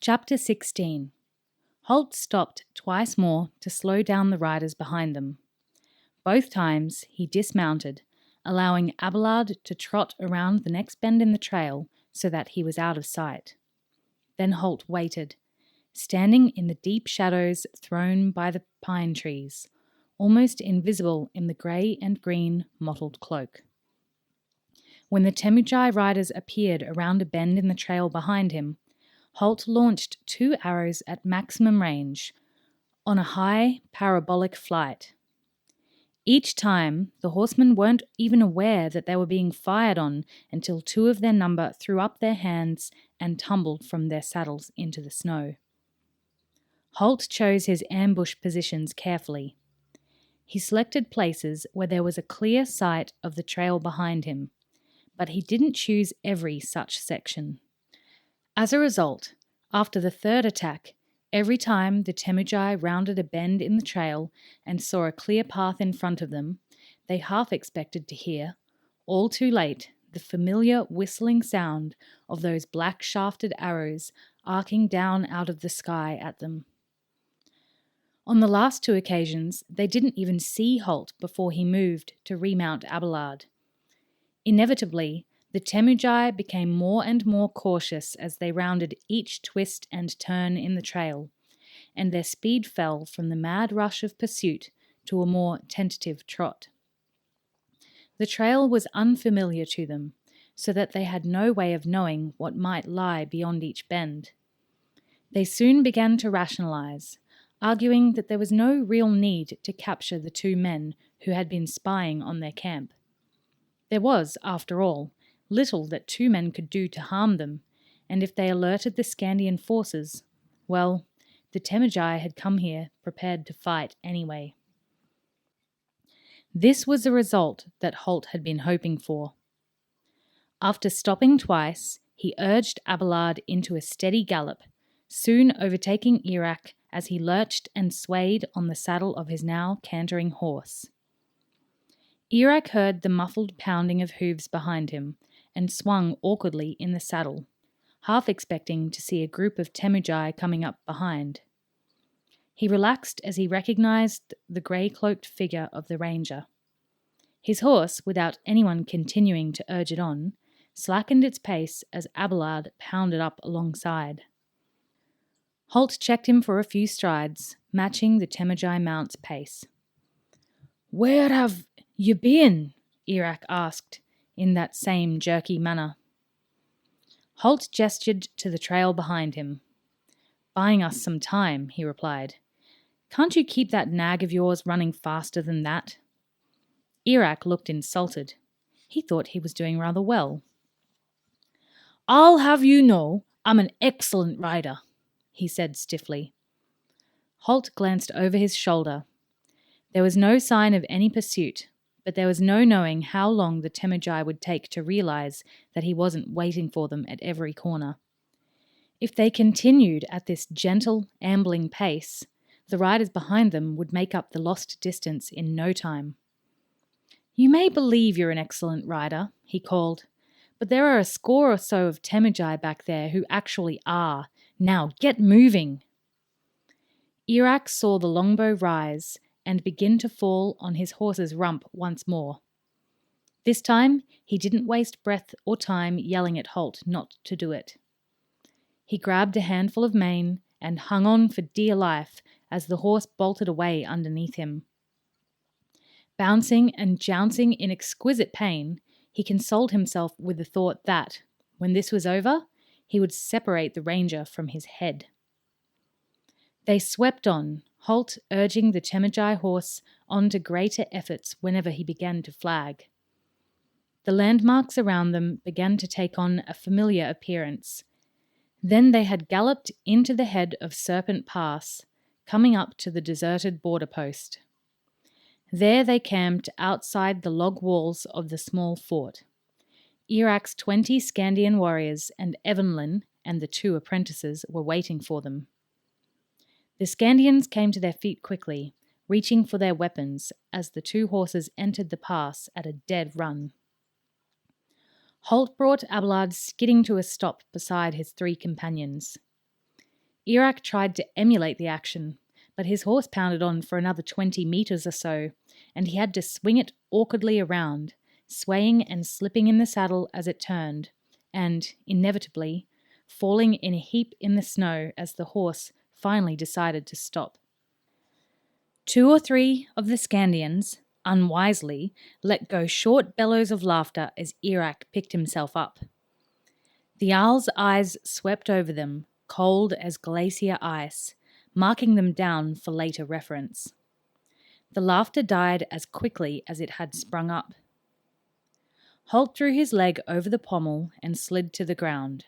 Chapter 16. Halt stopped twice more to slow down the riders behind them. Both times he dismounted, allowing Abelard to trot around the next bend in the trail so that he was out of sight. Then Halt waited, standing in the deep shadows thrown by the pine trees, almost invisible in the grey and green mottled cloak. When the Temujai riders appeared around a bend in the trail behind him, Halt launched 2 arrows at maximum range, on a high, parabolic flight. Each time, the horsemen weren't even aware that they were being fired on until 2 of their number threw up their hands and tumbled from their saddles into the snow. Halt chose his ambush positions carefully. He selected places where there was a clear sight of the trail behind him, but he didn't choose every such section. As a result, after the 3rd attack, every time the Temujai rounded a bend in the trail and saw a clear path in front of them, they half expected to hear, all too late, the familiar whistling sound of those black-shafted arrows arcing down out of the sky at them. On the last 2 occasions, they didn't even see Halt before he moved to remount Abelard. Inevitably, the Temujai became more and more cautious as they rounded each twist and turn in the trail, and their speed fell from the mad rush of pursuit to a more tentative trot. The trail was unfamiliar to them, so that they had no way of knowing what might lie beyond each bend. They soon began to rationalize, arguing that there was no real need to capture the 2 men who had been spying on their camp. There was, after all, little that 2 men could do to harm them, and if they alerted the Skandian forces, well, the Temujai had come here prepared to fight anyway. This was the result that Halt had been hoping for. After stopping twice, he urged Abelard into a steady gallop, soon overtaking Irak as he lurched and swayed on the saddle of his now cantering horse. Irak heard the muffled pounding of hooves behind him and swung awkwardly in the saddle, half expecting to see a group of Temujai coming up behind. He relaxed as he recognized the grey-cloaked figure of the ranger. His horse, without anyone continuing to urge it on, slackened its pace as Abelard pounded up alongside. Halt checked him for a few strides, matching the Temujai mount's pace. "Where have you been?" Irak asked, in that same jerky manner. Halt gestured to the trail behind him. "Buying us some time," he replied. "Can't you keep that nag of yours running faster than that?" Irak looked insulted. He thought he was doing rather well. "I'll have you know I'm an excellent rider," he said stiffly. Halt glanced over his shoulder. There was no sign of any pursuit, but there was no knowing how long the Temujai would take to realize that he wasn't waiting for them at every corner. If they continued at this gentle, ambling pace, the riders behind them would make up the lost distance in no time. "You may believe you're an excellent rider," he called, "but there are a score or so of Temujai back there who actually are. Now get moving." Irak saw the longbow rise and begin to fall on his horse's rump once more. This time, he didn't waste breath or time yelling at Halt not to do it. He grabbed a handful of mane and hung on for dear life as the horse bolted away underneath him. Bouncing and jouncing in exquisite pain, he consoled himself with the thought that, when this was over, he would separate the ranger from his head. They swept on, Halt urging the Temujai horse on to greater efforts whenever he began to flag. The landmarks around them began to take on a familiar appearance. Then they had galloped into the head of Serpent Pass, coming up to the deserted border post. There they camped outside the log walls of the small fort. Irak's 20 Skandian warriors and Evanlyn and the 2 apprentices were waiting for them. The Skandians came to their feet quickly, reaching for their weapons as the 2 horses entered the pass at a dead run. Halt brought Abelard skidding to a stop beside his 3 companions. Irak tried to emulate the action, but his horse pounded on for another 20 metres or so, and he had to swing it awkwardly around, swaying and slipping in the saddle as it turned, and, inevitably, falling in a heap in the snow as the horse finally decided to stop. 2 or 3 of the Skandians, unwisely, let go short bellows of laughter as Irak picked himself up. The Jarl's eyes swept over them, cold as glacier ice, marking them down for later reference. The laughter died as quickly as it had sprung up. Halt threw his leg over the pommel and slid to the ground.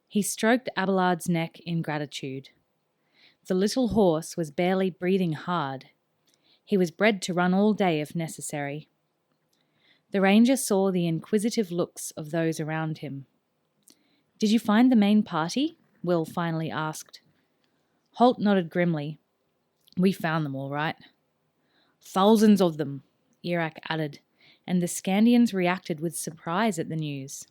He stroked Abelard's neck in gratitude. The little horse was barely breathing hard. He was bred to run all day if necessary. The ranger saw the inquisitive looks of those around him. "Did you find the main party?" Will finally asked. Halt nodded grimly. "We found them all right." "Thousands of them," Irak added, and the Skandians reacted with surprise at the news.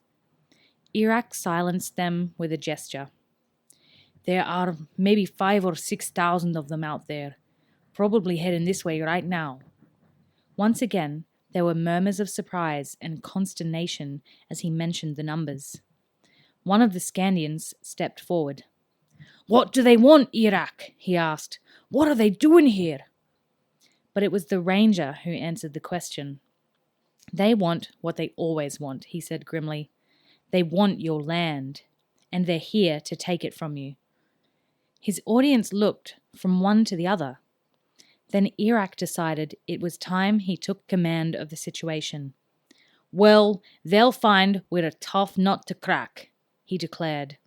Irak silenced them with a gesture. "There are maybe 5,000 or 6,000 of them out there, probably heading this way right now." Once again, there were murmurs of surprise and consternation as he mentioned the numbers. One of the Skandians stepped forward. "What do they want, Irak?" he asked. "What are they doing here?" But it was the ranger who answered the question. "They want what they always want," he said grimly. "They want your land, and they're here to take it from you." His audience looked from one to the other. Then Irak decided it was time he took command of the situation. "Well, they'll find we're a tough nut to crack," he declared.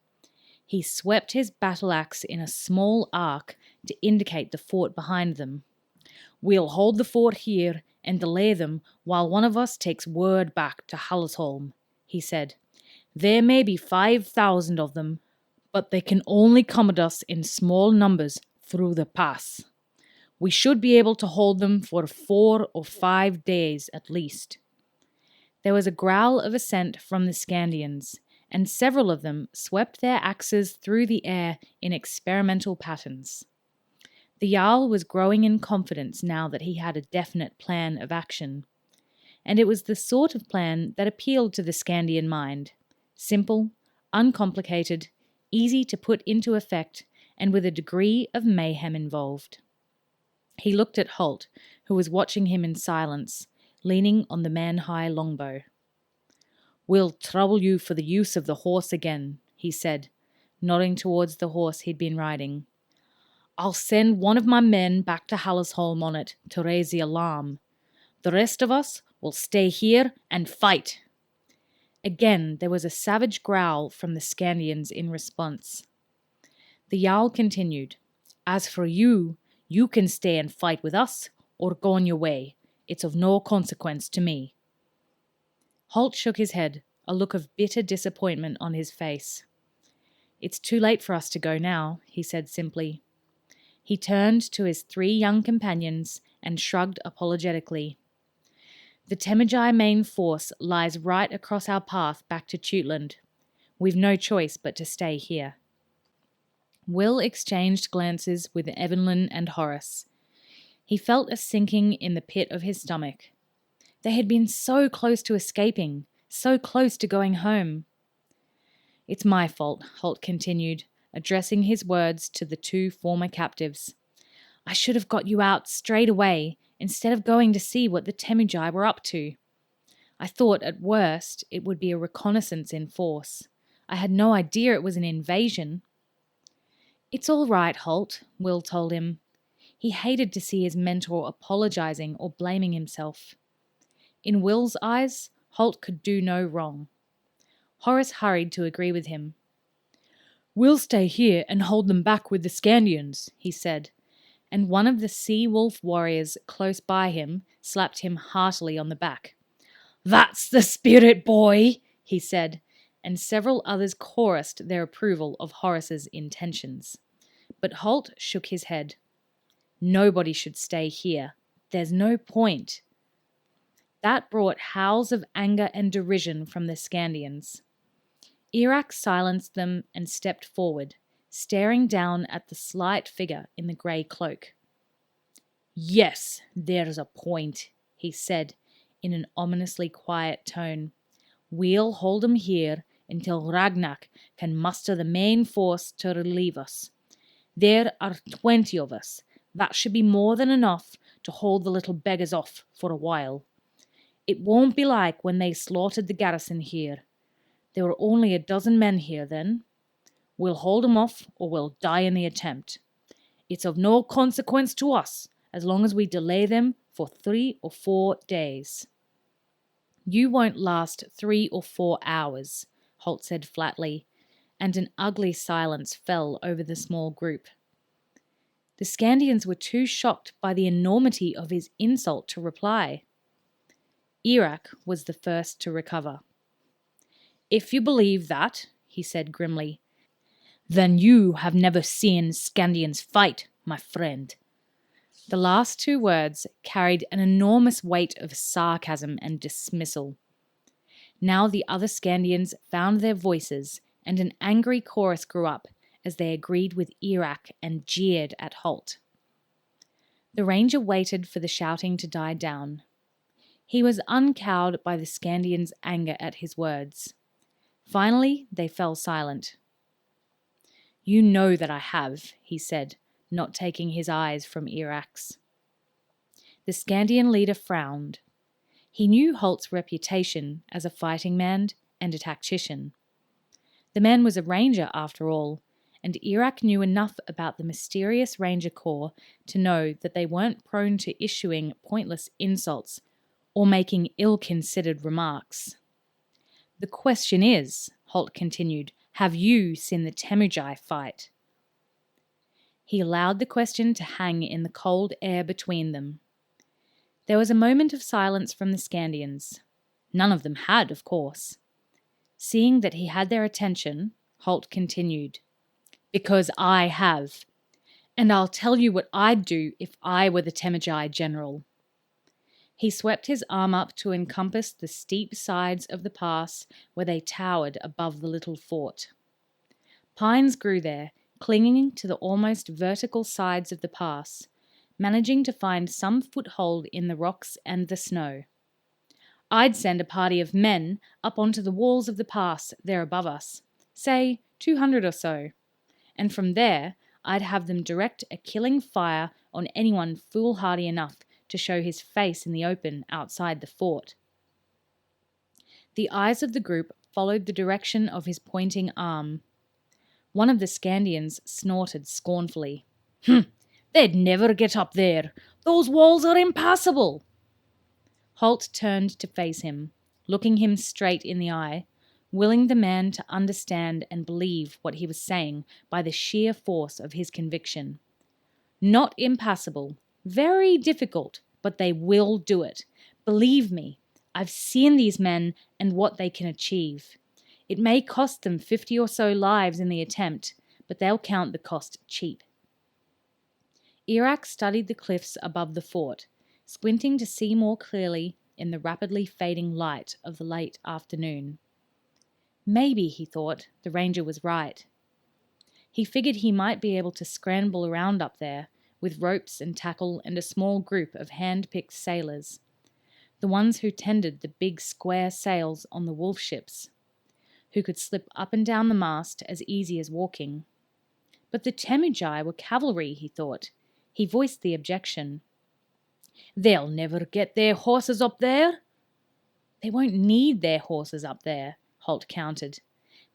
He swept his battle axe in a small arc to indicate the fort behind them. "We'll hold the fort here and delay them while one of us takes word back to Hallesholm," he said. "There may be 5,000 of them, but they can only come at us in small numbers through the pass. We should be able to hold them for 4 or 5 days at least." There was a growl of assent from the Skandians, and several of them swept their axes through the air in experimental patterns. The Jarl was growing in confidence now that he had a definite plan of action. And it was the sort of plan that appealed to the Skandian mind. Simple, uncomplicated, easy to put into effect, and with a degree of mayhem involved. He looked at Halt, who was watching him in silence, leaning on the man-high longbow. "We'll trouble you for the use of the horse again," he said, nodding towards the horse he'd been riding. "I'll send one of my men back to Hallesholm on it to raise the alarm. The rest of us will stay here and fight." Again there was a savage growl from the Skandians in response. The Jarl continued, "As for you, you can stay and fight with us, or go on your way. It's of no consequence to me." Halt shook his head, a look of bitter disappointment on his face. "It's too late for us to go now," he said simply. He turned to his 3 young companions and shrugged apologetically. "The Temujai main force lies right across our path back to Teutland. We've no choice but to stay here." Will exchanged glances with Evanlyn and Horace. He felt a sinking in the pit of his stomach. They had been so close to escaping, so close to going home. "It's my fault," Halt continued, addressing his words to the 2 former captives. "I should have got you out straight away, instead of going to see what the Temujai were up to. I thought, at worst, it would be a reconnaissance in force. I had no idea it was an invasion." "It's all right, Halt," Will told him. He hated to see his mentor apologizing or blaming himself. In Will's eyes, Halt could do no wrong. Horace hurried to agree with him. "We'll stay here and hold them back with the Skandians," he said, and one of the sea-wolf warriors close by him slapped him heartily on the back. "That's the spirit, boy," he said, and several others chorused their approval of Horace's intentions. But Halt shook his head. "Nobody should stay here. There's no point." That brought howls of anger and derision from the Skandians. Irak silenced them and stepped forward, staring down at the slight figure in the grey cloak. "Yes, there's a point," he said in an ominously quiet tone. "We'll hold 'em here until Ragnak can muster the main force to relieve us. There are 20 of us. That should be more than enough to hold the little beggars off for a while. It won't be like when they slaughtered the garrison here. There were only a dozen men here then. We'll hold 'em off or we'll die in the attempt. It's of no consequence to us as long as we delay them for 3 or 4 days." "You won't last 3 or 4 hours," Halt said flatly, and an ugly silence fell over the small group. The Skandians were too shocked by the enormity of his insult to reply. Iraq was the first to recover. "If you believe that," he said grimly, "then you have never seen Skandians fight, my friend." The last 2 words carried an enormous weight of sarcasm and dismissal. Now the other Skandians found their voices, and an angry chorus grew up as they agreed with Iraq and jeered at Halt. The ranger waited for the shouting to die down. He was uncowed by the Skandians' anger at his words. Finally, they fell silent. "You know that I have," he said, not taking his eyes from Iraq's. The Skandian leader frowned. He knew Halt's reputation as a fighting man and a tactician. The man was a ranger after all, and Iraq knew enough about the mysterious Ranger Corps to know that they weren't prone to issuing pointless insults or making ill-considered remarks. "The question is," Halt continued, "have you seen the Temujai fight?" He allowed the question to hang in the cold air between them. There was a moment of silence from the Skandians. None of them had, of course. Seeing that he had their attention, Halt continued, "Because I have. And I'll tell you what I'd do if I were the Temujai general." He swept his arm up to encompass the steep sides of the pass where they towered above the little fort. Pines grew there, clinging to the almost vertical sides of the pass, managing to find some foothold in the rocks and the snow. "I'd send a party of men up onto the walls of the pass there above us, say 200 or so, and from there I'd have them direct a killing fire on anyone foolhardy enough to show his face in the open outside the fort." The eyes of the group followed the direction of his pointing arm. One of the Skandians snorted scornfully. "They'd never get up there. Those walls are impassable." Halt turned to face him, looking him straight in the eye, willing the man to understand and believe what he was saying by the sheer force of his conviction. "Not impassable. Very difficult, but they will do it. Believe me, I've seen these men and what they can achieve. It may cost them 50 or so lives in the attempt, but they'll count the cost cheap." Iraq studied the cliffs above the fort, squinting to see more clearly in the rapidly fading light of the late afternoon. Maybe, he thought, the ranger was right. He figured he might be able to scramble around up there, with ropes and tackle and a small group of hand-picked sailors, the ones who tended the big square sails on the wolf ships, who could slip up and down the mast as easy as walking. But the Temujai were cavalry, he thought. He voiced the objection. "They'll never get their horses up there." "They won't need their horses up there," Halt countered.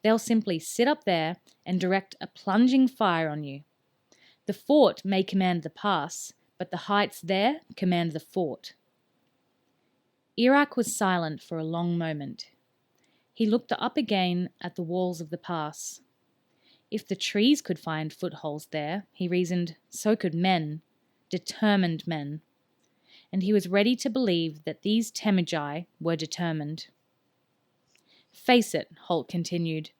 "They'll simply sit up there and direct a plunging fire on you. The fort may command the pass, but the heights there command the fort." Iraq was silent for a long moment. He looked up again at the walls of the pass. If the trees could find footholds there, he reasoned, so could men, determined men. And he was ready to believe that these Temujai were determined. "Face it," Halt continued,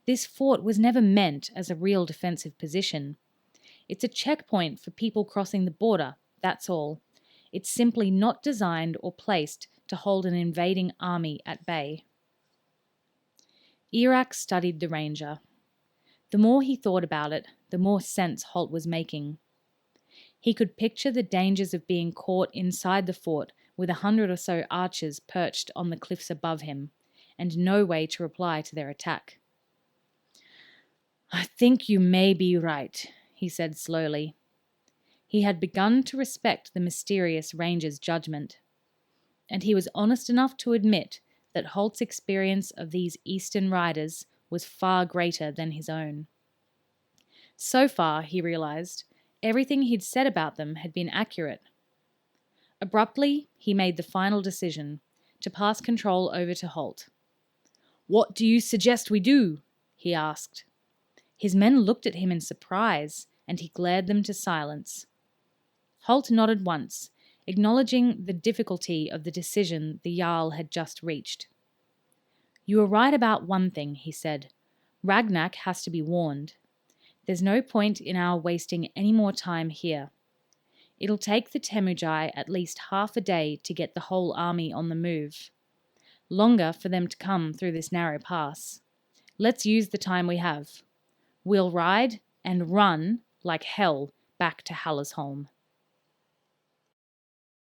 "this fort was never meant as a real defensive position. It's a checkpoint for people crossing the border, that's all. It's simply not designed or placed to hold an invading army at bay." Iraq studied the ranger. The more he thought about it, the more sense Halt was making. He could picture the dangers of being caught inside the fort with 100 or so archers perched on the cliffs above him, and no way to reply to their attack. "I think you may be right," he said slowly. He had begun to respect the mysterious ranger's judgment, and he was honest enough to admit that Halt's experience of these eastern riders was far greater than his own. So far, he realized, everything he'd said about them had been accurate. Abruptly, he made the final decision to pass control over to Halt. "What do you suggest we do?" he asked. His men looked at him in surprise, and he glared them to silence. Halt nodded once, acknowledging the difficulty of the decision the Jarl had just reached. "You are right about one thing," he said. "Ragnak has to be warned. There's no point in our wasting any more time here. It'll take the Temujai at least half a day to get the whole army on the move. Longer for them to come through this narrow pass. Let's use the time we have. We'll ride and run like hell back to Hallersholm."